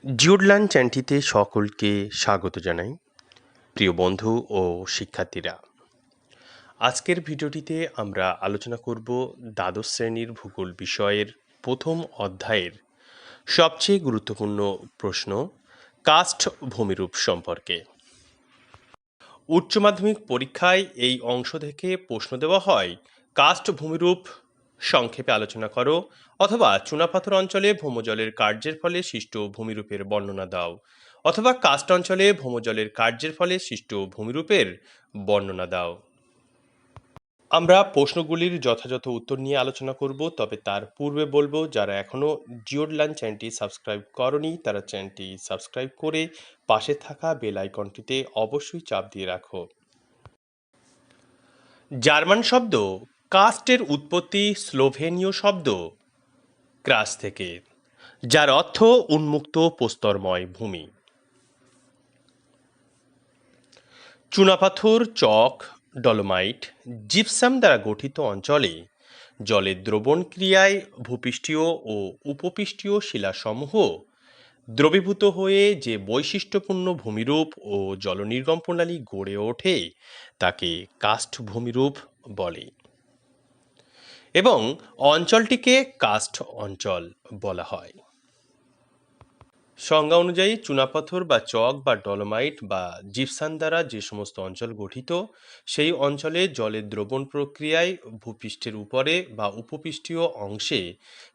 জিওডলান চ্যানেলটিতে সকলকে স্বাগত জানাই। প্রিয় বন্ধু ও শিক্ষার্থীরা, আজকের ভিডিওটিতে আমরা আলোচনা করব দ্বাদশ শ্রেণীর ভূগোল বিষয়ের প্রথম অধ্যায়ের সবচেয়ে গুরুত্বপূর্ণ প্রশ্ন কাস্ট ভূমিরূপ সম্পর্কে। উচ্চ মাধ্যমিক পরীক্ষায় এই অংশ থেকে প্রশ্ন দেওয়া হয়, কাস্ট ভূমিরূপ সংক্ষেপে আলোচনা করো, অথবা চুনাপাথর অঞ্চলে ভৌমজলের কার্যের ফলে সৃষ্ট ভূমিরূপের বর্ণনা দাও, অথবা কাস্ট অঞ্চলে ভৌমজলের কার্যের ফলে সৃষ্ট ভূমিরূপের বর্ণনা দাও। আমরা প্রশ্নগুলির যথাযথ উত্তর নিয়ে আলোচনা করব, তবে তার পূর্বে বলবো যারা এখনও জিওডলান চ্যানেলটি সাবস্ক্রাইব করনি তারা চ্যানেলটি সাবস্ক্রাইব করে পাশে থাকা বেল আইকনটিতে অবশ্যই চাপ দিয়ে রাখো। জার্মান শব্দ কাস্টের উৎপত্তি স্লোভেনীয় শব্দ ক্রাস থেকে, যার অর্থ উন্মুক্ত প্রস্তরময় ভূমি। চুনাপাথর, চক, ডলোমাইট, জিপসাম দ্বারা গঠিত অঞ্চলে জলের দ্রবণ ক্রিয়ায় ভূপৃষ্ঠীয় ও উপপৃষ্ঠীয় শিলাসমূহ দ্রবীভূত হয়ে যে বৈশিষ্ট্যপূর্ণ ভূমিরূপ ও জলনির্গম প্রণালী গড়ে ওঠে তাকে কাস্ট ভূমিরূপ বলে, এবং অঞ্চলটিকে কাস্ট অঞ্চল বলা হয়। সংজ্ঞা অনুযায়ী চুনাপাথর বা চক বা ডলোমাইট বা জিপসাম দ্বারা যে সমস্ত অঞ্চল গঠিত, সেই অঞ্চলে জলের দ্রবণ প্রক্রিয়ায় ভূপৃষ্ঠের উপরে বা উপপৃষ্ঠীয় অংশে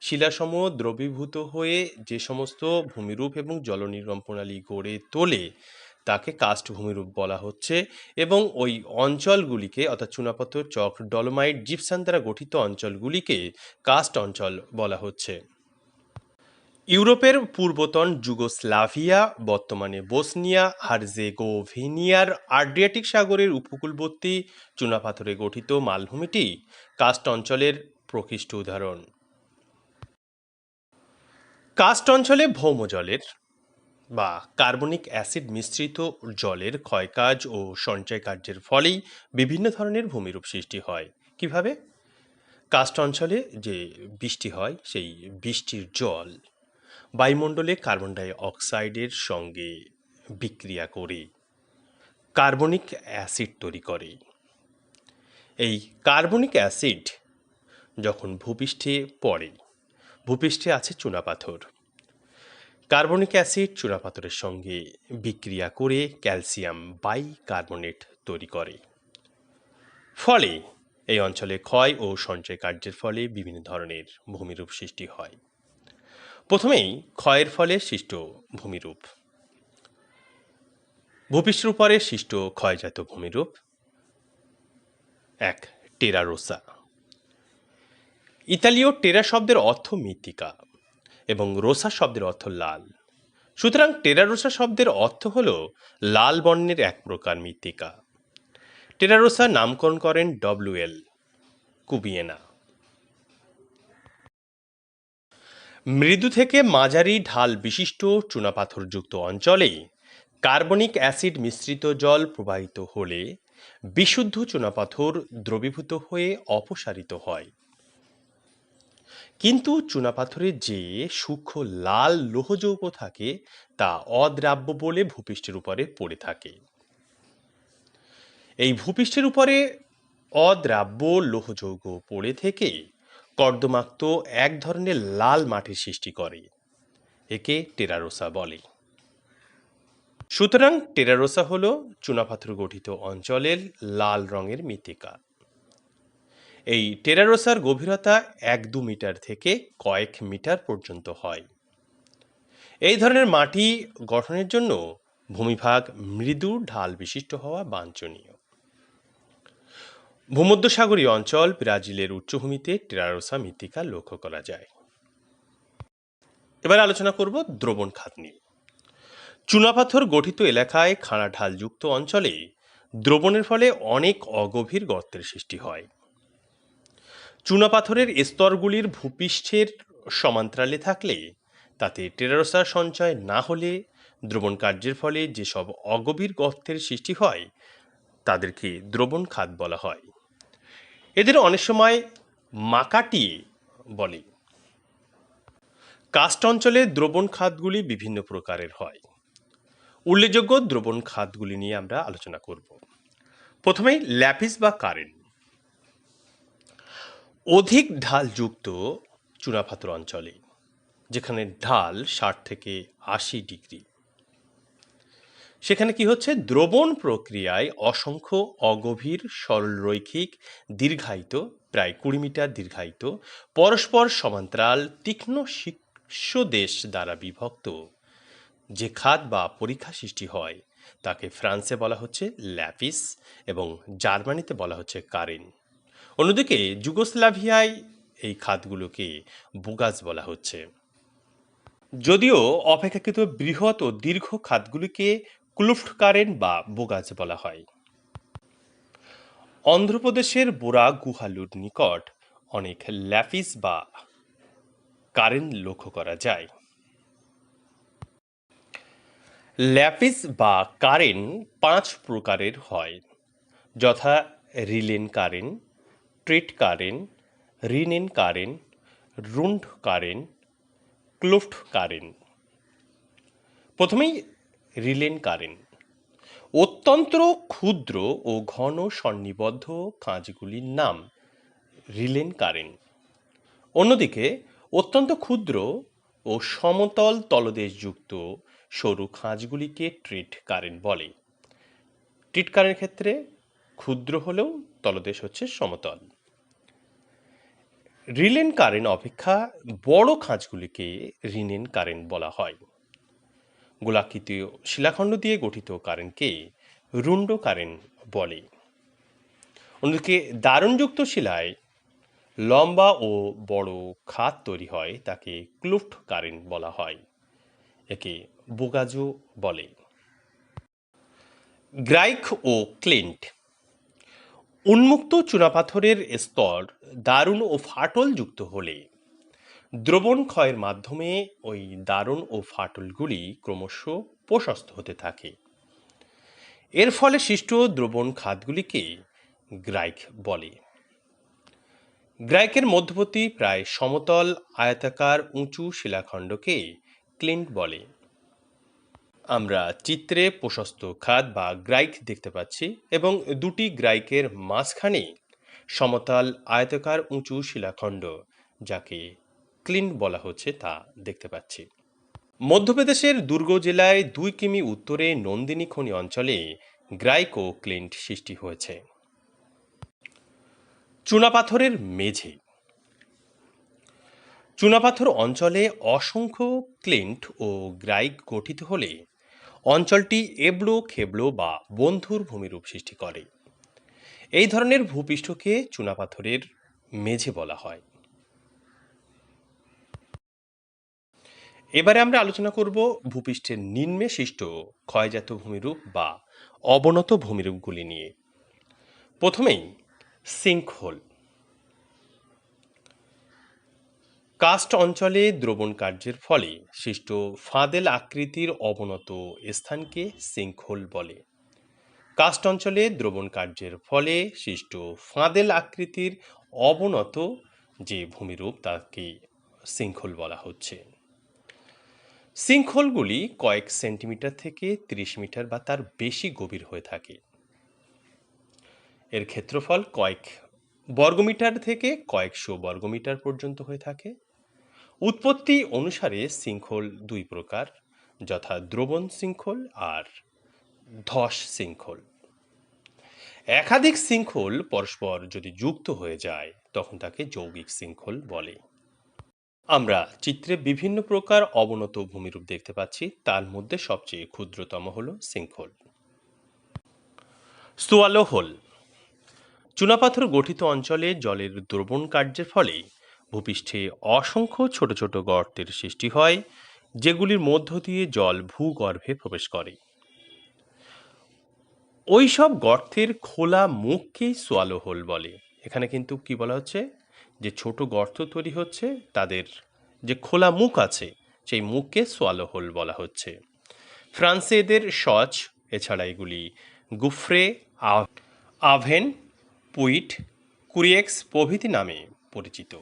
শিলাসমূহ দ্রবীভূত হয়ে যে সমস্ত ভূমিরূপ এবং জলনির্গম প্রণালী গড়ে তোলে তাকে কাস্ট ভূমিরূপ বলা হচ্ছে, এবং ওই অঞ্চলগুলিকে অর্থাৎ চুনাপাথর, চক, ডলোমাইট, জিপসাম দ্বারা গঠিত অঞ্চলগুলিকে কাস্ট অঞ্চল বলা হচ্ছে। ইউরোপের পূর্বতন যুগোস্লাভিয়া, বর্তমানে বসনিয়া হার্জেগোভিনিয়ার আড্রিয়াটিক সাগরের উপকূলবর্তী চুনাপাথরে গঠিত মালভূমিটি কাস্ট অঞ্চলের প্রকৃষ্ট উদাহরণ। কাস্ট অঞ্চলে ভৌমজলের বা কার্বনিক অ্যাসিড মিশ্রিত জলের ক্ষয়কাজ ও সঞ্চয় কার্যের ফলেই বিভিন্ন ধরনের ভূমিরূপ সৃষ্টি হয়। কিভাবে? কাস্ট অঞ্চলে যে বৃষ্টি হয় সেই বৃষ্টির জল বায়ুমণ্ডলে কার্বন ডাই অক্সাইডের সঙ্গে বিক্রিয়া করে কার্বনিক অ্যাসিড তৈরি করে। এই কার্বনিক অ্যাসিড যখন ভূপৃষ্ঠে পড়ে, ভূপৃষ্ঠে আছে চুনাপাথর, কার্বনিক অ্যাসিড চুনাপাথরের সঙ্গে বিক্রিয়া করে ক্যালসিয়াম বাইকার্বনেট তৈরি করে। ফলে এই অঞ্চলে ক্ষয় ও সঞ্চয় কার্যের ফলে বিভিন্ন ধরনের ভূমিরূপ সৃষ্টি হয়। প্রথমেই ক্ষয়ের ফলে সৃষ্ট ভূমিরূপ। ভূপৃষ্ঠের উপরে সৃষ্ট ক্ষয়জাত ভূমিরূপ এক, টেরা রোসা। ইতালীয় টেরা শব্দের অর্থ মৃত্তিকা এবং রোসা শব্দের অর্থ লাল, সুতরাং টেরা রোসা শব্দের অর্থ হল লাল বর্ণের এক প্রকার মৃত্তিকা। টেরা রোসা নামকরণ করেন ডব্লিউ.এল. কুবিয়েনা। মৃদু থেকে মাঝারি ঢাল বিশিষ্ট চুনাপাথরযুক্ত অঞ্চলে কার্বনিক অ্যাসিড মিশ্রিত জল প্রবাহিত হলে বিশুদ্ধ চুনাপাথর দ্রবীভূত হয়ে অপসারিত হয়। কিন্তু চুনাপাথরে যে সূক্ষ্ম লাল লোহযৌগ থাকে তা অদ্রাব্য বলে ভূপৃষ্ঠের উপরে পড়ে থাকে। এই ভূপৃষ্ঠের উপরে অদ্রাব্য লোহযৌগ পড়ে থেকে কর্দমাক্ত এক ধরনের লাল মাটির সৃষ্টি করে, একে টেরারোসা বলে। সুতরাং টেরারোসা হল চুনাপাথর গঠিত অঞ্চলের লাল রঙের মৃত্তিকা। এই টেরারোসার গভীরতা 1-2 মিটার থেকে কয়েক মিটার পর্যন্ত হয়। এই ধরনের মাটি গঠনের জন্য ভূমিভাগ মৃদু ঢাল বিশিষ্ট হওয়া বাঞ্ছনীয়। ভূমধ্যসাগরীয় অঞ্চল ব্রাজিলের উচ্চভূমিতে টেরারোসা মৃত্তিকা লক্ষ্য করা যায়। এবার আলোচনা করব দ্রবণ খাত নিয়ে। চুনাপাথর গঠিত এলাকায় খাড়া ঢালযুক্ত অঞ্চলে দ্রবণের ফলে অনেক অগভীর গর্তের সৃষ্টি হয়। চুনাপাথরের স্তরগুলির ভূপৃষ্ঠের সমান্তরালে থাকলে তাতে টেরারোসা সঞ্চয় না হলে দ্রবণ কার্যের ফলে যেসব অগভীর গর্তের সৃষ্টি হয় তাদেরকে দ্রবণ খাত বলা হয়। এদের অনেক সময় মাকাটিয়ে বলে। কার্স্ট অঞ্চলে দ্রবণ খাতগুলি বিভিন্ন প্রকারের হয়। উল্লেখযোগ্য দ্রবণ খাতগুলি নিয়ে আমরা আলোচনা করব। প্রথমেই ল্যাপিস বা কারেন। অধিক ঢালযুক্ত চুনাপাথর অঞ্চলে, যেখানে ঢাল 60 থেকে 80 ডিগ্রি, সেখানে কি হচ্ছে, দ্রবণ প্রক্রিয়ায় অসংখ্য অগভীর সরলরৈখিক দীর্ঘায়িত, প্রায় 20 মিটার দীর্ঘায়িত, পরস্পর সমান্তরাল তীক্ষ্ণ শীর্ষদেশ দ্বারা বিভক্ত যে খাত বা পরীক্ষা সৃষ্টি হয় তাকে ফ্রান্সে বলা হচ্ছে ল্যাপিস এবং জার্মানিতে বলা হচ্ছে কারেন। অন্যদিকে যুগোস্লাভিয়ায় এই খাতগুলোকে বুগাজ বলা হচ্ছে। যদিও অপেক্ষাকৃত বৃহৎ ও দীর্ঘ খাতগুলিকে ক্লুফট কারেন বা বুগাজ বলা হয়। অন্ধ্রপ্রদেশের বোরা গুহালুর নিকট অনেক ল্যাপিস বা কারেন লক্ষ্য করা যায়। ল্যাপিস বা কারেন 5 প্রকারের হয়, যথা রিলেন কারেন, ট্রিট কারেন, রিনেন কারেন, রুন্ড কারেন, ক্লুফট কারেন। প্রথমেই রিলেন কারেন। অত্যন্ত ক্ষুদ্র ও ঘন সন্নিবদ্ধ খাঁজগুলির নাম রিলেন কারেন। অন্যদিকে অত্যন্ত ক্ষুদ্র ও সমতল তলদেশযুক্ত সরু খাঁজগুলিকে ট্রিট কারেন বলে। ট্রিট কারেনের ক্ষেত্রে ক্ষুদ্র হলেও তলদেশ হচ্ছে সমতল। রিলেন কারেন অপেক্ষা বড় খাঁজগুলিকে রিনেন কারেন বলা হয়। গোলাকৃতি শিলাখণ্ড দিয়ে গঠিত কারেনকে রুন্ড কারেন বলে। অন্যদিকে দারুণযুক্ত শিলায় লম্বা ও বড় খাত তৈরি হয়, তাকে ক্লুফট কারেন বলা হয়। একে বুগাজও বলে। গ্রাইক ও ক্লিন্ট। উন্মুক্ত চুনাপাথরের স্তর দারুণ ও ফাটল যুক্ত হলে দ্রবণ ক্ষয়ের মাধ্যমে ওই দারুণ ও ফাটলগুলি ক্রমশ প্রশস্ত হতে থাকে। এর ফলে সৃষ্ট দ্রবণ খাতগুলিকে গ্রাইক বলে। গ্রাইকের মধ্যবর্তী প্রায় সমতল আয়তাকার উঁচু শিলাখণ্ডকে ক্লিন্ট বলে। আমরা চিত্রে প্রশস্ত খাত বা গ্রাইক দেখতে পাচ্ছি এবং দুটি গ্রাইকের মাঝখানে সমতল আয়তাকার উঁচু শিলাখণ্ড, যাকে ক্লিন্ট বলা হচ্ছে, তা দেখতে পাচ্ছি। মধ্যপ্রদেশের দুর্গ জেলায় 2 কিমি উত্তরে নন্দিনী খনি অঞ্চলে গ্রাইক ও ক্লিন্ট সৃষ্টি হয়েছে। চুনাপাথরের মেঝে। চুনাপাথর অঞ্চলে অসংখ্য ক্লিন্ট ও গ্রাইক গঠিত হলে অঞ্চলটি এবড়ো খেবড়ো বা বন্ধুর ভূমিরূপ সৃষ্টি করে। এই ধরনের ভূপৃষ্ঠকে চুনাপাথরের মেঝে বলা হয়। এবারে আমরা আলোচনা করব ভূপৃষ্ঠের নিম্নে সৃষ্ট ক্ষয়জাত ভূমিরূপ বা অবনত ভূমিরূপগুলি নিয়ে। প্রথমেই সিঙ্কহোল। কার্স্ট অঞ্চলে দ্রবণ কার্যের ফলে সৃষ্ট ফাঁদেল আকৃতির অবনত স্থানকে সিঙ্কহোল বলে। কার্স্ট অঞ্চলে দ্রবণ কার্যের ফলে সৃষ্ট ফাঁদেল আকৃতির অবনত যে ভূমিরূপ তাকে সিঙ্কহোল বলা হচ্ছে। সিঙ্কহোলগুলি কয়েক সেন্টিমিটার থেকে 30 মিটার বা তার বেশি গভীর হয়ে থাকে। এর ক্ষেত্রফল কয়েক বর্গমিটার থেকে কয়েকশো বর্গমিটার পর্যন্ত হয়ে থাকে। উৎপত্তি অনুসারে সিঙ্কহোল 2 প্রকার, যথা দ্রবণ সিঙ্কহোল আর ধস সিঙ্কহোল। একাধিক সিঙ্কহোল পরস্পর যদি যুক্ত হয়ে যায় তখন তাকে যৌগিক সিঙ্কহোল বলে। আমরা চিত্রে বিভিন্ন প্রকার অবনত ভূমিরূপ দেখতে পাচ্ছি, তার মধ্যে সবচেয়ে ক্ষুদ্রতম হল সিঙ্কহোল। Swallow whole. চুনাপাথর গঠিত অঞ্চলে জলের দ্রবণ কার্যের ফলে ভূপৃষ্ঠে অসংখ্য ছোট ছোট গর্তের সৃষ্টি হয়, যেগুলির মধ্য দিয়ে জল ভূগর্ভে প্রবেশ করে। ওই সব গর্তের খোলা মুখকেই সোয়ালো হোল বলে। এখানে কিন্তু কি বলা হচ্ছে, যে ছোট গর্ত তৈরি হচ্ছে তাদের যে খোলা মুখ আছে সেই মুখকে সোয়ালো হোল বলা হচ্ছে। ফ্রান্সে এদের সচ, এছাড়া এগুলি গুফ্রে, আভেন, পুইট, কুরিয়েক্স প্রভৃতি নামে পরিচিত।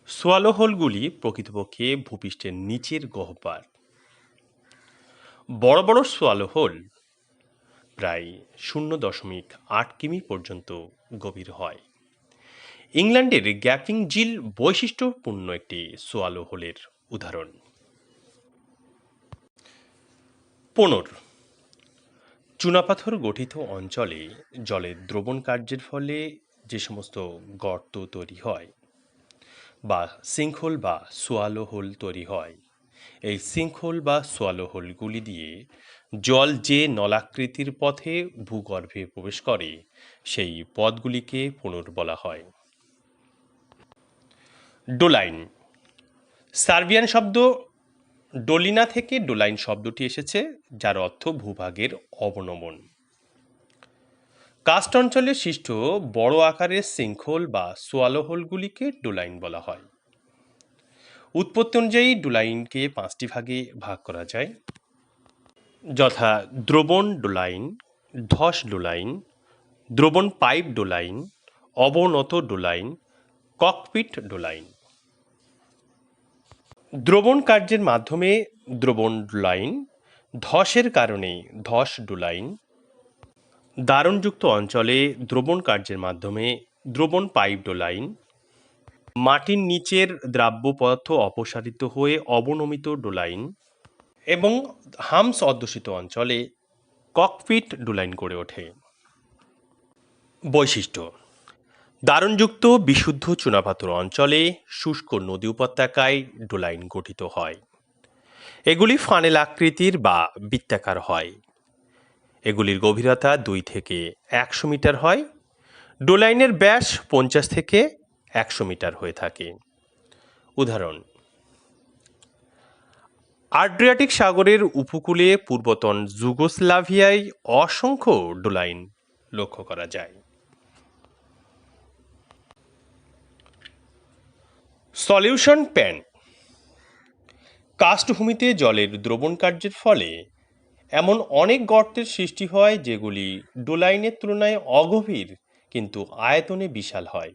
সোয়ালো হোলগুলি প্রকৃতপক্ষে ভূপৃষ্ঠের নিচের গহ্বর। বড় বড় সোয়ালো হোল প্রায় 0.8 কিমি পর্যন্ত গভীর হয়। ইংল্যান্ডের গ্যাপিং জিল বৈশিষ্ট্যপূর্ণ একটি সোয়ালো হোলের উদাহরণ। 15 চুনাপাথর গঠিত অঞ্চলে জলের দ্রবণ কার্যের ফলে যে সমস্ত গর্ত তৈরি হয় বা সিঙ্কহোল বা সোয়ালো হোল তৈরি হয়, এই সিঙ্কহোল বা সোয়ালো হোলগুলি দিয়ে জল যে নলাকৃতির পথে ভূগর্ভে প্রবেশ করে সেই পথগুলিকে পুনর বলা হয়। ডোলাইন। সার্বিয়ান শব্দ ডোলিনা থেকে ডোলাইন শব্দটি এসেছে, যার অর্থ ভূভাগের অবনমন। কাস্ট অঞ্চলে সৃষ্ট বড় আকারের সিঙ্কহোল বা সোয়ালো হোলগুলিকে ডোলাইন বলা হয়। উৎপত্তি অনুযায়ী ডোলাইনকে 5টি ভাগে ভাগ করা যায়, যথা দ্রবণ ডোলাইন, ধস ডোলাইন, দ্রবণ পাইপ ডোলাইন, অবনত ডোলাইন, ককপিট ডোলাইন। দ্রবণ কার্যের মাধ্যমে দ্রবণ ডোলাইন, ধসের কারণে ধস ডোলাইন, দারণযুক্ত অঞ্চলে দ্রবণ কার্যের মাধ্যমে দ্রবণ পাইপ ডোলাইন, মাটির নিচের দ্রাব্য পদার্থ অপসারিত হয়ে অবনমিত ডোলাইন এবং হামস অধ্যুষিত অঞ্চলে ককপিট ডোলাইন গড়ে ওঠে। বৈশিষ্ট্য: দারণযুক্ত বিশুদ্ধ চুনাপাথর অঞ্চলে শুষ্ক নদী উপত্যকায় ডোলাইন গঠিত হয়। এগুলি ফানেল আকৃতির বা বৃত্তাকার হয়। এগুলির গভীরতা 2 থেকে 100 মিটার হয়। ডোলাইনের ব্যাস 50 থেকে 100 মিটার হয়ে থাকে। উদাহরণ: আড্রিয়াটিক সাগরের উপকূলে পূর্বতন যুগোস্লাভিয়ায় অসংখ্য ডোলাইন লক্ষ্য করা যায়। Solution pan. কাস্টভূমিতে জলের দ্রবণ কার্যের ফলে এমন অনেক গর্তের সৃষ্টি হয় যেগুলি ডোলাইনের তুলনায় অগভীর কিন্তু আয়তনে বিশাল হয়।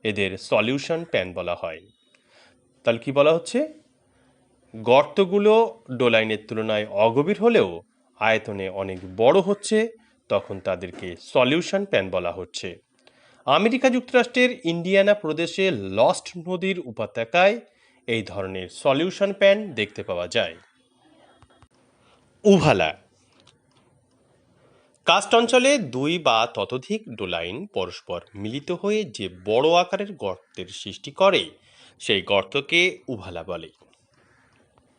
এদের সলিউশন প্যান বলা হয়। তাহলে কি বলা হচ্ছে? গর্তগুলো ডোলাইনের তুলনায় অগভীর হলেও আয়তনে অনেক বড় হচ্ছে, তখন তাদেরকে সলিউশন প্যান বলা হচ্ছে। আমেরিকা যুক্তরাষ্ট্রের ইন্ডিয়ানা প্রদেশে লস্ট নদীর উপত্যকায় এই ধরনের সলিউশন প্যান দেখতে পাওয়া যায়। উভালা। কাস্ট অঞ্চলে 2 বা ততোধিক ডোলাইন পরস্পর মিলিত হয়ে যে বড় আকারের গর্তের সৃষ্টি করে সেই গর্তকে উভালা বলে।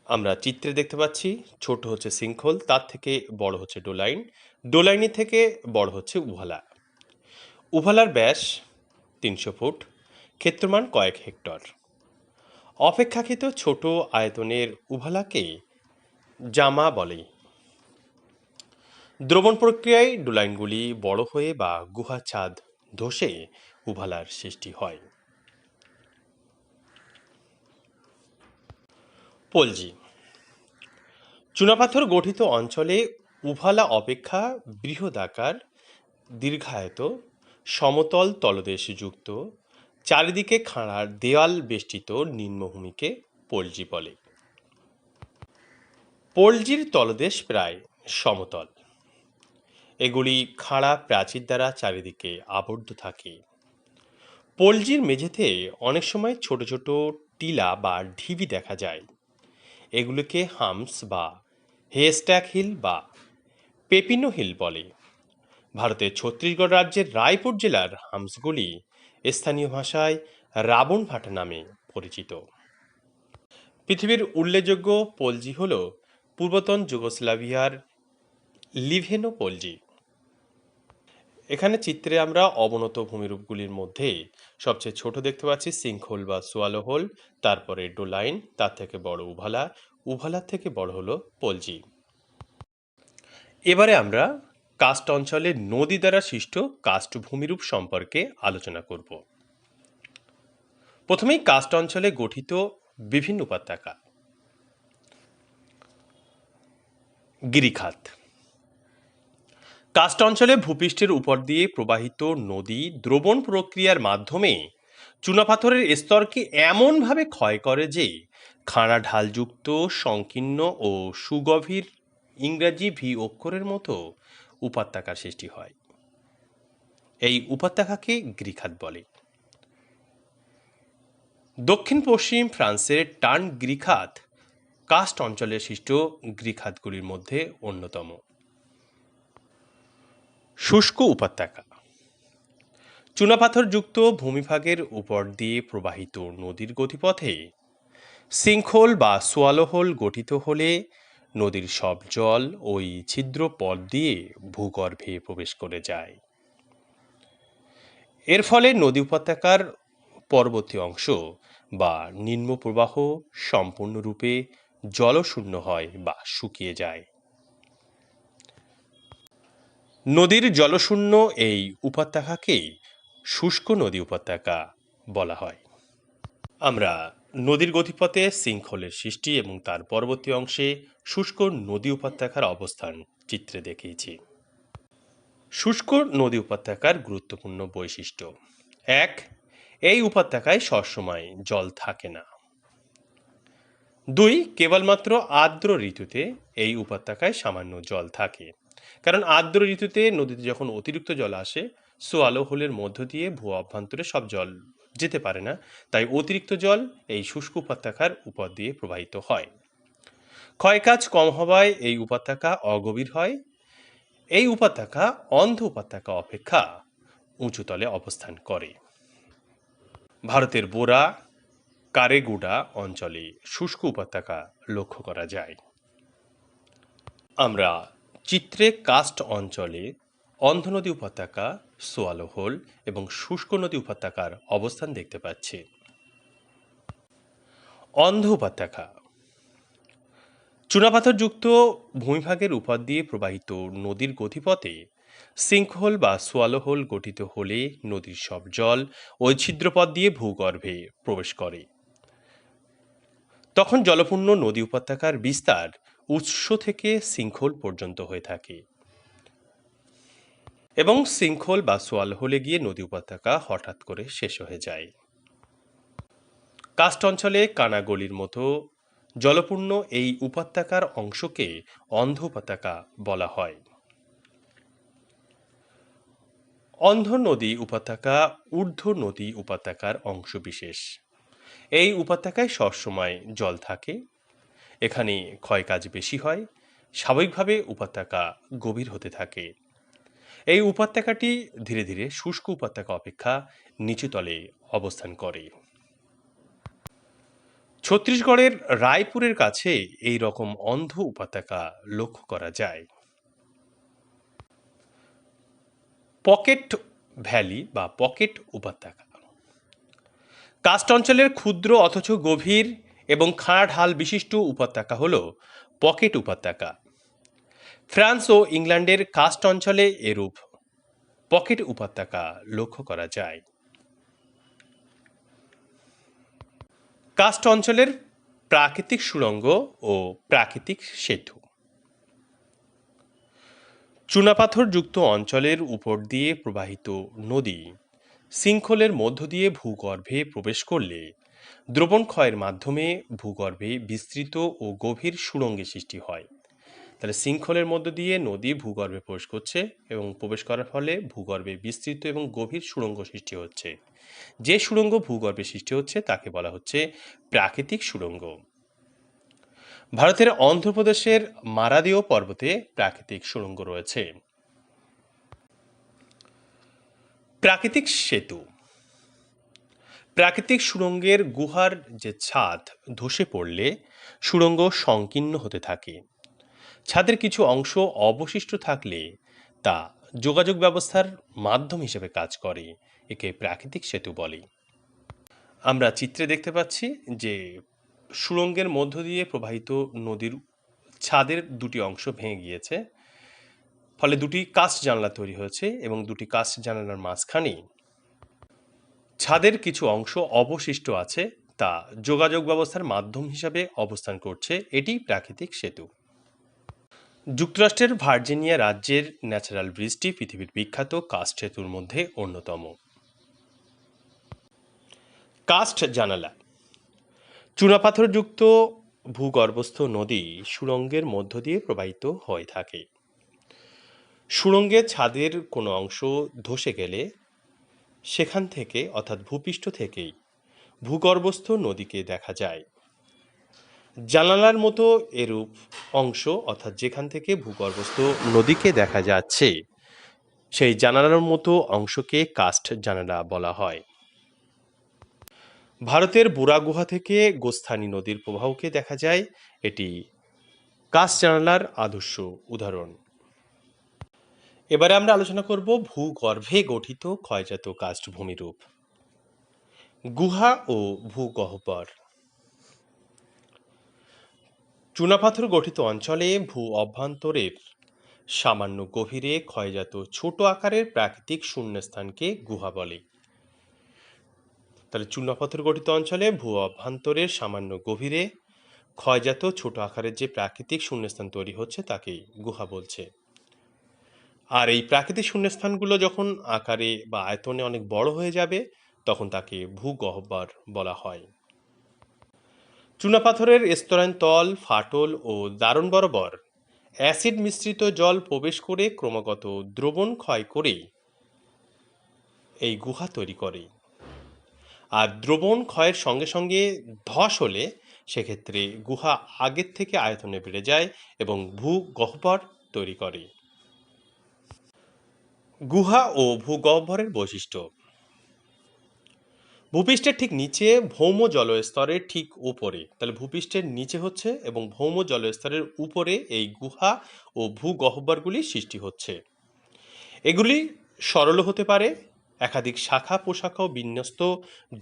আমরা চিত্রে দেখতে পাচ্ছি, ছোট হচ্ছে সিঙ্কহোল, তার থেকে বড় হচ্ছে ডোলাইন, ডোলাইনের থেকে বড় হচ্ছে উভালা। উভালার ব্যাস 300 ফুট, ক্ষেত্রমান কয়েক হেক্টর। অপেক্ষাকৃত ছোট আয়তনের উভালাকে জামা বলে। দ্রবণ প্রক্রিয়ায় ডোলাইনগুলি বড় হয়ে বা গুহা ছাদ ধসে উভালার সৃষ্টি হয়। পলজি। চুনাপাথর গঠিত অঞ্চলে উভালা অপেক্ষা বৃহদাকার, দীর্ঘায়ত, সমতল তলদেশযুক্ত, চারিদিকে খাঁড়ার দেওয়াল বেষ্টিত নিম্নভূমিকে পলজি বলে। পলজির তলদেশ প্রায় সমতল। এগুলি খাড়া প্রাচীর দ্বারা চারিদিকে আবদ্ধ থাকে। পলজির মেঝেতে অনেক সময় ছোট ছোট টিলা বা ঢিবি দেখা যায়। এগুলিকে হামস বা হেস্ট্যাক হিল বা পেপিনো হিল বলে। ভারতের ছত্তিশগড় রাজ্যের রায়পুর জেলার হামসগুলি স্থানীয় ভাষায় রাবণ ভাটা নামে পরিচিত। পৃথিবীর উল্লেখযোগ্য পলজি হল পূর্বতন যুগোস্লাভিয়ার লিভেনো পলজি। এখানে চিত্রে আমরা অবনত ভূমিরূপগুলির মধ্যে সবচেয়ে ছোট দেখতে পাচ্ছি সিঙ্কহোল বা সোয়ালো হোল, তারপরে ডোলাইন, তার থেকে বড় উভালা, উভালার থেকে বড় হলো পলজি। এবারে আমরা কাস্ট অঞ্চলে নদী দ্বারা সৃষ্ট কাস্ট ভূমিরূপ সম্পর্কে আলোচনা করব। প্রথমেই কাস্ট অঞ্চলে গঠিত বিভিন্ন উপত্যকা। গিরিখাত। কাস্ট অঞ্চলে ভূপৃষ্ঠের উপর দিয়ে প্রবাহিত নদী দ্রবণ প্রক্রিয়ার মাধ্যমে চুনাপাথরের স্তরকে এমনভাবে ক্ষয় করে যে খাড়া ঢালযুক্ত সংকীর্ণ ও সুগভীর ইংরাজি ভি অক্ষরের মতো উপত্যকার সৃষ্টি হয়। এই উপত্যকাকে গিরিখাত বলে। দক্ষিণ পশ্চিম ফ্রান্সের টার্ন গিরিখাত কাস্ট অঞ্চলে সৃষ্ট গিরিখাতগুলির মধ্যে অন্যতম। শুষ্ক উপত্যকা। চুনাপাথরযুক্ত ভূমিভাগের উপর দিয়ে প্রবাহিত নদীর গতিপথে সিঙ্কহোল বা সোয়ালোহোল গঠিত হলে নদীর সব জল ওই ছিদ্র পথ দিয়ে ভূগর্ভে প্রবেশ করে যায়। এর ফলে নদী উপত্যকার পরবর্তী অংশ বা নিম্ন প্রবাহ সম্পূর্ণরূপে জলশূন্য হয় বা শুকিয়ে যায়। নদীর জলশূন্য এই উপত্যকাকে শুষ্ক নদী উপত্যকা বলা হয়। আমরা নদীর গতিপথে সিঙ্কহোলের সৃষ্টি এবং তার পরবর্তী অংশে শুষ্ক নদী উপত্যকার অবস্থান চিত্রে দেখিয়েছি। শুষ্ক নদী উপত্যকার গুরুত্বপূর্ণ বৈশিষ্ট্য: 1. এই উপত্যকায় সবসময় জল থাকে না। 2. কেবলমাত্র আর্দ্র ঋতুতে এই উপত্যকায় সামান্য জল থাকে। কারণ আর্দ্র ঋতুতে নদীতে যখন অতিরিক্ত জল আসে, সোয়ালোহোলের মধ্য দিয়ে ভূ অভ্যন্তরে সব জল যেতে পারে না, তাই অতিরিক্ত জল এই শুষ্ক উপত্যকার উপর দিয়ে প্রবাহিত হয়। ক্ষয়কাজ কম হওয়ায় এই উপত্যকা অগভীর হয়। এই উপত্যকা অন্ধ উপত্যকা অপেক্ষা উঁচুতলে অবস্থান করে। ভারতের বোরা কারেগুডা অঞ্চলে শুষ্ক উপত্যকা লক্ষ্য করা যায়। আমরা চিত্রে কাস্ট অঞ্চলে অন্ধ নদী উপত্যকা, সোয়ালোহোল এবং শুষ্ক নদী উপত্যকার অবস্থান দেখতে পাচ্ছি। অন্ধ উপত্যকা। চুনাপাথরযুক্ত ভূমিভাগের উপর দিয়ে প্রবাহিত নদীর গতিপথে সিঙ্কহোল বা সোয়ালোহোল গঠিত হলে নদীর সব জল ওই ছিদ্রপথ দিয়ে ভূগর্ভে প্রবেশ করে। তখন জলপূর্ণ নদী উপত্যকার বিস্তার উৎস থেকে সিঙ্কহোল পর্যন্ত হয়ে থাকে এবং সিঙ্কহোল বা সোয়ালোহোলে গিয়ে নদী উপত্যকা হঠাৎ করে শেষ হয়ে যায়। কাস্ট অঞ্চলে কানাগলির মতো জলপূর্ণ এই উপত্যকার অংশকে অন্ধ উপত্যকা বলা হয়। অন্ধ নদী উপত্যকা ঊর্ধ্ব নদী উপত্যকার অংশবিশেষ। এই উপত্যকায় সবসময় জল থাকে। এখানে ক্ষয়কাজ বেশি হয়। স্বাভাবিকভাবে উপত্যকা গভীর হতে থাকে। এই উপত্যকাটি ধীরে ধীরে শুষ্ক উপত্যকা অপেক্ষা নিচুতলে অবস্থান করে। ছত্তিশগড়ের রায়পুরের কাছে এই রকম অন্ধ উপত্যকা লক্ষ্য করা যায়। পকেট ভ্যালি বা পকেট উপত্যকা। কাস্ট অঞ্চলের ক্ষুদ্র অথচ গভীর এবং খাড়া ঢাল বিশিষ্ট উপত্যকা হল পকেট উপত্যকা। ফ্রান্স ও ইংল্যান্ডের কাস্ট অঞ্চলে এরূপ পকেট উপত্যকা লক্ষ্য করা যায়। কাস্ট অঞ্চলের প্রাকৃতিক সুড়ঙ্গ ও প্রাকৃতিক সেতু। চুনাপাথরযুক্ত অঞ্চলের উপর দিয়ে প্রবাহিত নদী সিঙ্কহোলের মধ্য দিয়ে ভূগর্ভে প্রবেশ করলে দ্রবণ ক্ষয়ের মাধ্যমে ভূগর্ভে বিস্তৃত ও গভীর সুড়ঙ্গের সৃষ্টি হয়। তাহলে সিঙ্কহোলের মধ্য দিয়ে নদী ভূগর্ভে প্রবেশ করছে এবং প্রবেশ করার ফলে ভূগর্ভে বিস্তৃত এবং গভীর সুড়ঙ্গ সৃষ্টি হচ্ছে। যে সুড়ঙ্গ ভূগর্ভে সৃষ্টি হচ্ছে তাকে বলা হচ্ছে প্রাকৃতিক সুড়ঙ্গ। ভারতের অন্ধ্রপ্রদেশের মারাদেয় পর্বতে প্রাকৃতিক সুড়ঙ্গ রয়েছে। প্রাকৃতিক সেতু। প্রাকৃতিক সুড়ঙ্গের গুহার যে ছাদ ধসে পড়লে সুড়ঙ্গ সংকীর্ণ হতে থাকে। ছাদের কিছু অংশ অবশিষ্ট থাকলে তা যোগাযোগ ব্যবস্থার মাধ্যম হিসেবে কাজ করে। একে প্রাকৃতিক সেতু বলে। আমরা চিত্রে দেখতে পাচ্ছি যে সুড়ঙ্গের মধ্য দিয়ে প্রবাহিত নদীর ছাদের দুটি অংশ ভেঙে গিয়েছে, ফলে দুটি কাঁচ জানলা তৈরি হয়েছে এবং দুটি কাঁচ জানালার মাঝখানে ছাদের কিছু অংশ অবশিষ্ট আছে, তা যোগাযোগ ব্যবস্থার মাধ্যম হিসাবে অবস্থান করছে। এটি প্রাকৃতিক সেতু। যুক্তরাষ্ট্রের ভার্জিনিয়া রাজ্যের ন্যাচারাল ব্রিজটি পৃথিবীর বিখ্যাত কাস্ট সেতুর মধ্যে অন্যতম। কাস্ট জানালা। চুনাপাথরযুক্ত ভূগর্ভস্থ নদী সুড়ঙ্গের মধ্য দিয়ে প্রবাহিত হয়ে থাকে। সুড়ঙ্গের ছাদের কোনো অংশ ধসে গেলে সেখান থেকে অর্থাৎ ভূপৃষ্ঠ থেকেই ভূগর্ভস্থ নদীকে দেখা যায়। জানালার মতো এরূপ অংশ অর্থাৎ যেখান থেকে ভূগর্ভস্থ নদীকে দেখা যাচ্ছে সেই জানালার মতো অংশকে কাস্ট জানালা বলা হয়। ভারতের বুড়া গুহা থেকে গোস্থানী নদীর প্রবাহকে দেখা যায়, এটি কাস্ট জানালার আদর্শ উদাহরণ। এবারে আমরা আলোচনা করব ভূগর্ভে গঠিত ক্ষয়জাত কাস্ট ভূমিরূপ। গুহা ও ভূগহ্বর। চুনাপাথর গঠিত অঞ্চলে ভূ অভ্যন্তরের সামান্য গভীরে ক্ষয়জাত ছোট আকারের প্রাকৃতিক শূন্যস্থানকে গুহা বলে। তাহলে চুনাপাথর গঠিত অঞ্চলে ভূ অভ্যন্তরের সামান্য গভীরে ক্ষয়জাত ছোট আকারের যে প্রাকৃতিক শূন্যস্থান তৈরি হচ্ছে তাকে গুহা বলছে। আর এই প্রাকৃতিক শূন্যস্থানগুলো যখন আকারে বা আয়তনে অনেক বড় হয়ে যাবে তখন তাকে ভূগহ্বর বলা হয়। চুনাপাথরের স্তরায়ন তল ফাটল ও দারুণ বরাবর অ্যাসিড মিশ্রিত জল প্রবেশ করে ক্রমাগত দ্রবণ ক্ষয় করে এই গুহা তৈরি করে। আর দ্রবণ ক্ষয়ের সঙ্গে সঙ্গে ধস হলে সেক্ষেত্রে গুহা আগের থেকে আয়তনে বেড়ে যায় এবং ভূগহ্বর তৈরি করে। গুহা ও ভূগহ্বরের বৈশিষ্ট্য। ভূপৃষ্ঠের ঠিক নিচে ভৌম জলস্তরের ঠিক উপরে, তাহলে ভূপৃষ্ঠের নিচে হচ্ছে এবং ভৌম জলস্তরের উপরে এই গুহা ও ভূগহ্বরগুলি সৃষ্টি হচ্ছে। এগুলি সরল হতে পারে, একাধিক শাখা প্রশাখা ও বিন্যস্ত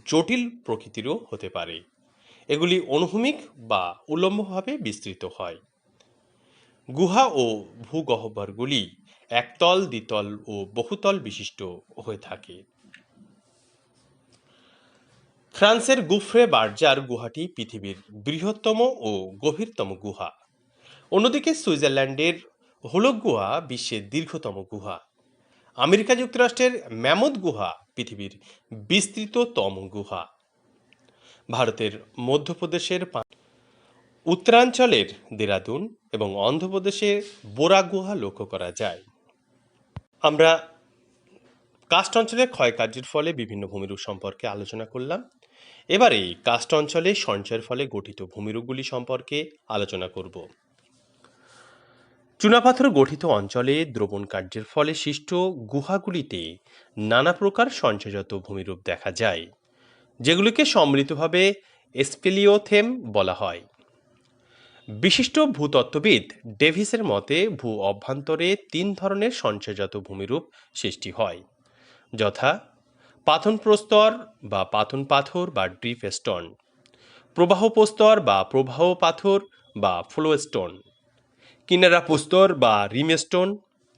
জটিল প্রকৃতিরও হতে পারে। এগুলি অনুভূমিক বা উল্লম্বভাবে বিস্তৃত হয়। গুহা ও ভূগহ্বরগুলি একতল দ্বিতল ও বহুতল বিশিষ্ট হয়ে থাকে। ফ্রান্সের গুফ্রে বার্জার গুহাটি পৃথিবীর বৃহত্তম ও গভীরতম গুহা। অন্যদিকে সুইজারল্যান্ডের হোলক গুহা বিশ্বের দীর্ঘতম গুহা। আমেরিকা যুক্তরাষ্ট্রের ম্যামথ গুহা পৃথিবীর বিস্তৃততম গুহা। ভারতের মধ্যপ্রদেশের উত্তরাঞ্চলের দেরাদুন এবং অন্ধ্রপ্রদেশের বোরা গুহা লক্ষ্য করা যায়। আমরা কাস্ট অঞ্চলের ক্ষয়কার্যের ফলে বিভিন্ন ভূমিরূপ সম্পর্কে আলোচনা করলাম। এবারে কাস্ট অঞ্চলে সঞ্চয়ের ফলে গঠিত ভূমিরূপগুলি সম্পর্কে আলোচনা করব। চুনাপাথর গঠিত অঞ্চলে দ্রবণ কার্যের ফলে সৃষ্ট গুহাগুলিতে নানা প্রকার সঞ্চয়জাত ভূমিরূপ দেখা যায়, যেগুলিকে সম্মিলিতভাবে স্পেলিওথেম বলা হয়। বিশিষ্ট ভূতত্ত্ববিদ ডেভিসের মতে ভূ অভ্যন্তরে 3 ধরনের সঞ্চয়জাত ভূমিরূপ সৃষ্টি হয়, যথা পাথন প্রস্তর বা পাথন পাথর বা ড্রিপ স্টোন, প্রবাহ প্রস্তর বা প্রবাহ পাথর বা ফ্লো স্টোন, কিনারা প্রস্তর বা রিম স্টোন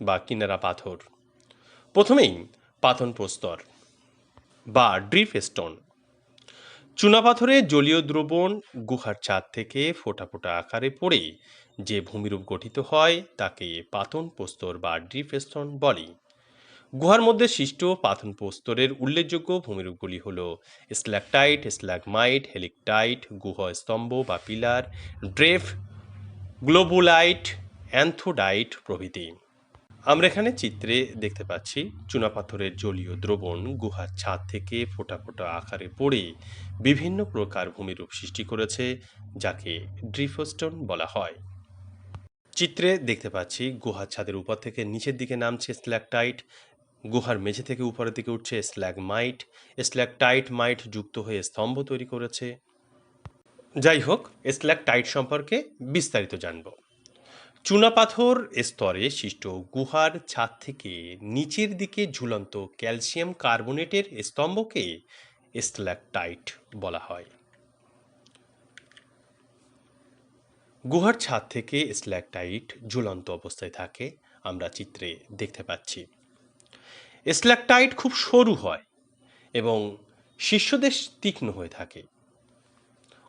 বা কিনারা পাথর। প্রথমেই পাথন প্রস্তর বা ড্রিপ স্টোন। চুনাপাথরে জলীয় দ্রবণ গুহার ছাদ থেকে ফোঁটা ফোঁটা আকারে পড়ে যে ভূমিরূপ গঠিত হয় তাকে পাথন প্রস্তর বা ড্রিপ স্টোন বলে। গুহার মধ্যে সৃষ্ট পাথন প্রস্তরের উল্লেখযোগ্য ভূমিরূপগুলি হল স্ট্যালাকটাইট, স্ট্যালাগমাইট, হেলিকটাইট, গুহা স্তম্ভ বা পিলার, ড্রেফ, গ্লোবুলাইট, অ্যান্থোডাইট প্রভৃতি। আমরা এখানে চিত্রে দেখতে পাচ্ছি চুনাপাথরের জলীয় দ্রবণ গুহার ছাদ থেকে ফোঁটা ফোঁটা আকারে পড়ে বিভিন্ন প্রকার ভূমিরূপ সৃষ্টি করেছে, যাকে ড্রিপস্টোন বলা হয়। চিত্রে দেখতে পাচ্ছি গুহার ছাদের উপর থেকে নিচের দিকে নামছে স্ট্যালাকটাইট, গুহার মেঝে থেকে উপরের দিকে উঠছে স্ট্যালাগমাইট, স্ট্যালাকটাইট মাইট যুক্ত হয়ে স্তম্ভ তৈরি করেছে। যাই হোক, স্ট্যালাকটাইট সম্পর্কে বিস্তারিত জানব। চুনাপাথর স্তরে সৃষ্ট গুহার ছাদ থেকে নিচের দিকে ঝুলন্ত ক্যালসিয়াম কার্বনেটের স্তম্ভকে স্ট্যালাকটাইট বলা হয়। গুহার ছাদ থেকে স্ট্যালাকটাইট ঝুলন্ত অবস্থায় থাকে, আমরা চিত্রে দেখতে পাচ্ছি। স্ট্যালাকটাইট খুব সরু হয় এবং শীর্ষদেশ তীক্ষ্ণ হয়ে থাকে,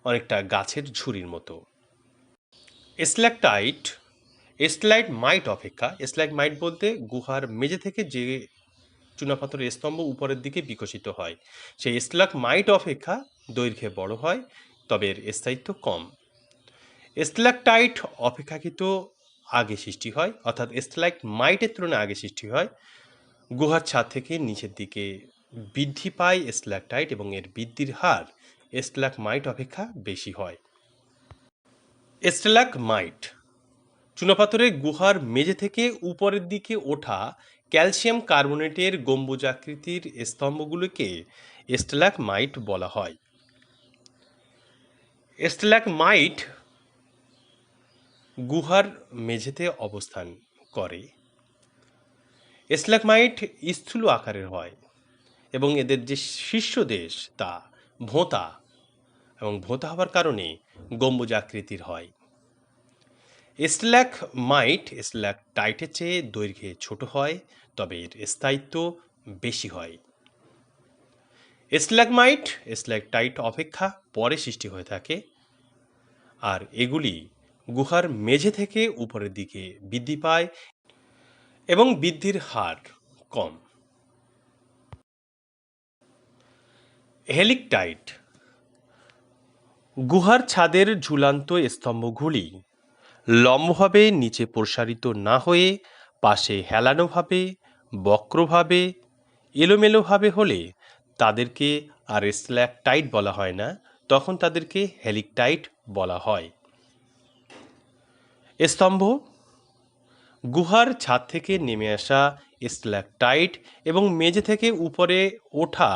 অনেকটা গাছের ঝুড়ির মতো। স্ট্যালাকমাইট অপেক্ষা, স্ট্যালাগমাইট বলতে গুহার মেঝে থেকে যে চুনাপাথরের স্তম্ভ উপরের দিকে বিকশিত হয়। সেই স্ট্যালাগমাইট অপেক্ষা দৈর্ঘ্যে বড় হয়, তবে এর স্থায়িত্ব কম। স্ট্যালাকটাইট অপেক্ষাকৃত আগে সৃষ্টি হয়, অর্থাৎ স্ট্যালাগমাইটের তুলনায় আগে সৃষ্টি হয়। গুহার ছাদ থেকে নিচের দিকে বৃদ্ধি পায় স্ট্যালাকটাইট এবং এর বৃদ্ধির হার স্ট্যালাগমাইট অপেক্ষা বেশি হয়। স্ট্যালাগমাইট চুনাপাথরের গুহার মেঝে থেকে উপরের দিকে ওঠা ক্যালসিয়াম কার্বনেটের গম্বুজাকৃতির স্তম্ভগুলোকে স্ট্যালাগমাইট বলা হয়। স্ট্যালাগমাইট গুহার মেঝেতে অবস্থান করে। স্ট্যালাগমাইট স্থূল আকারের হয় এবং এদের যে শীর্ষদেশ তা ভোঁতা এবং ভোঁতা হওয়ার কারণে গম্বুজাকৃতির হয়। স্ট্যালাগমাইট স্ট্যালাকটাইটের চেয়ে দৈর্ঘ্যে ছোট হয়, তবে এর স্থায়িত্ব বেশি হয়। স্ট্যালাগমাইট স্ট্যালাকটাইট অপেক্ষা পরে সৃষ্টি হয়ে থাকে, আর এগুলি গুহার মেঝে থেকে উপরের দিকে বৃদ্ধি পায় এবং বৃদ্ধির হার কম। হেলিকটাইট গুহার ছাদের ঝুলন্ত স্তম্ভগুলি লম্বভাবে নিচে প্রসারিত না হয়ে পাশে হেলানোভাবে, বক্রভাবে, এলোমেলোভাবে হলে তাদেরকে আর স্ট্যালাকটাইট বলা হয় না, তখন তাদেরকে হেলিকটাইট বলা হয়। স্তম্ভ গুহার ছাদ থেকে নেমে আসা স্ট্যালাকটাইট এবং মেঝে থেকে উপরে ওঠা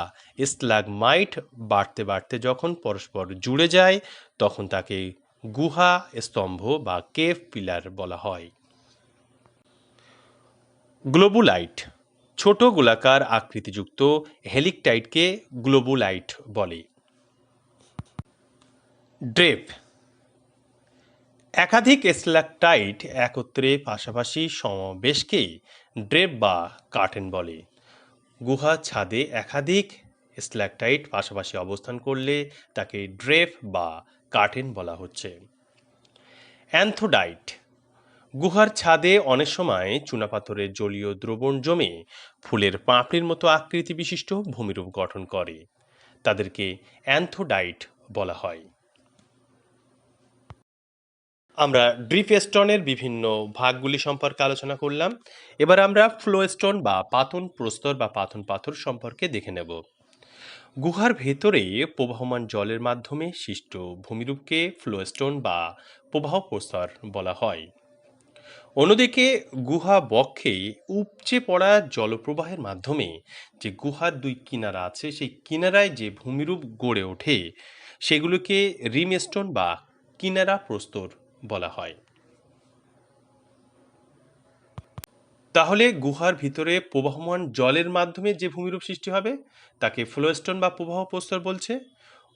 স্ট্যালাগমাইট বাড়তে বাড়তে যখন পরস্পর জুড়ে যায়, তখন তাকে গুহা স্তম্ভ বা কেভ পিলার বলা হয়। গ্লোবুলাইট ছোট গোলাকার আকৃতিযুক্ত হেলিকটাইটকে গ্লোবুলাইট বলে। ড্রেপ একাধিক স্ট্যালাকটাইট একত্রে পাশাপাশি সমাবেশকে ড্রেপ বা কার্টেন বলে। গুহা ছাদে একাধিক স্ট্যালাকটাইট পাশাপাশি অবস্থান করলে তাকে ড্রেপ বা কার্টেন বলা হচ্ছে। অ্যান্থোডাইট গুহার ছাদে অনেক সময় চুনাপাথরের জলীয় দ্রবণ জমে ফুলের পাপড়ির মতো আকৃতি বিশিষ্ট ভূমিরূপ গঠন করে, তাদেরকে অ্যান্থোডাইট বলা হয়। আমরা ড্রিপস্টোনের বিভিন্ন ভাগগুলি সম্পর্কে আলোচনা করলাম। এবার আমরা ফ্লোস্টোন বা পাতন প্রস্তর বা পাথন পাথর সম্পর্কে দেখে নেব। গুহার ভেতরে প্রবাহমান জলের মাধ্যমে সৃষ্ট ভূমিরূপকে ফ্লোস্টোন বা প্রবাহ প্রস্তর বলা হয়। অন্যদিকে গুহা বক্ষে উপচে পড়া জলপ্রবাহের মাধ্যমে যে গুহার দুই কিনারা আছে, সেই কিনারায় যে ভূমিরূপ গড়ে ওঠে সেগুলোকে রিমস্টোন বা কিনারা প্রস্তর বলা হয়। তাহলে গুহার ভিতরে প্রবাহমান জলের মাধ্যমে যে ভূমিরূপ সৃষ্টি হবে তাকে ফ্লোস্টোন বা প্রবাহ প্রস্তর বলছে।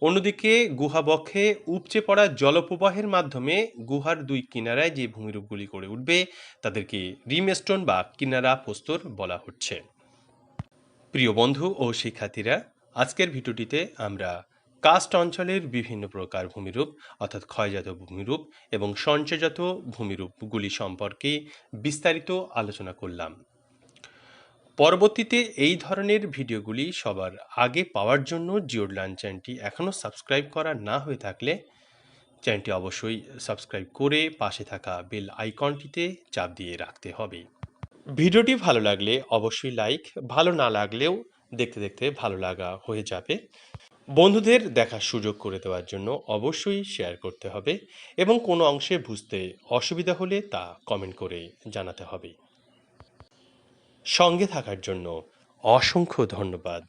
অন্যদিকে গুহা বক্ষে উপচে পড়া জলপ্রবাহের মাধ্যমে গুহার দুই কিনারায় যে ভূমিরূপগুলি গড়ে উঠবে তাদেরকে রিমস্টোন বা কিনারা প্রস্তর বলা হচ্ছে। প্রিয় বন্ধু ও শিক্ষার্থীরা, আজকের ভিডিওটিতে আমরা কার্স্ট অঞ্চলের বিভিন্ন প্রকার ভূমিরূপ অর্থাৎ ক্ষয়জাত ভূমিরূপ এবং সঞ্চয়জাত ভূমিরূপগুলি সম্পর্কে বিস্তারিত আলোচনা করলাম। পরবর্তীতে এই ধরনের ভিডিওগুলি সবার আগে পাওয়ার জন্য জিওডলার্ন চ্যানেলটি এখনও সাবস্ক্রাইব করা না হয়ে থাকলে চ্যানেলটি অবশ্যই সাবস্ক্রাইব করে পাশে থাকা বেল আইকনটিতে চাপ দিয়ে রাখতে হবে। ভিডিওটি ভালো লাগলে অবশ্যই লাইক, ভালো না লাগলেও দেখতে দেখতে ভালো লাগা হয়ে যাবে। বন্ধুদের দেখার সুযোগ করে দেওয়ার জন্য অবশ্যই শেয়ার করতে হবে এবং কোনো অংশে বুঝতে অসুবিধা হলে তা কমেন্ট করে জানাতে হবে। সঙ্গে থাকার জন্য অসংখ্য ধন্যবাদ।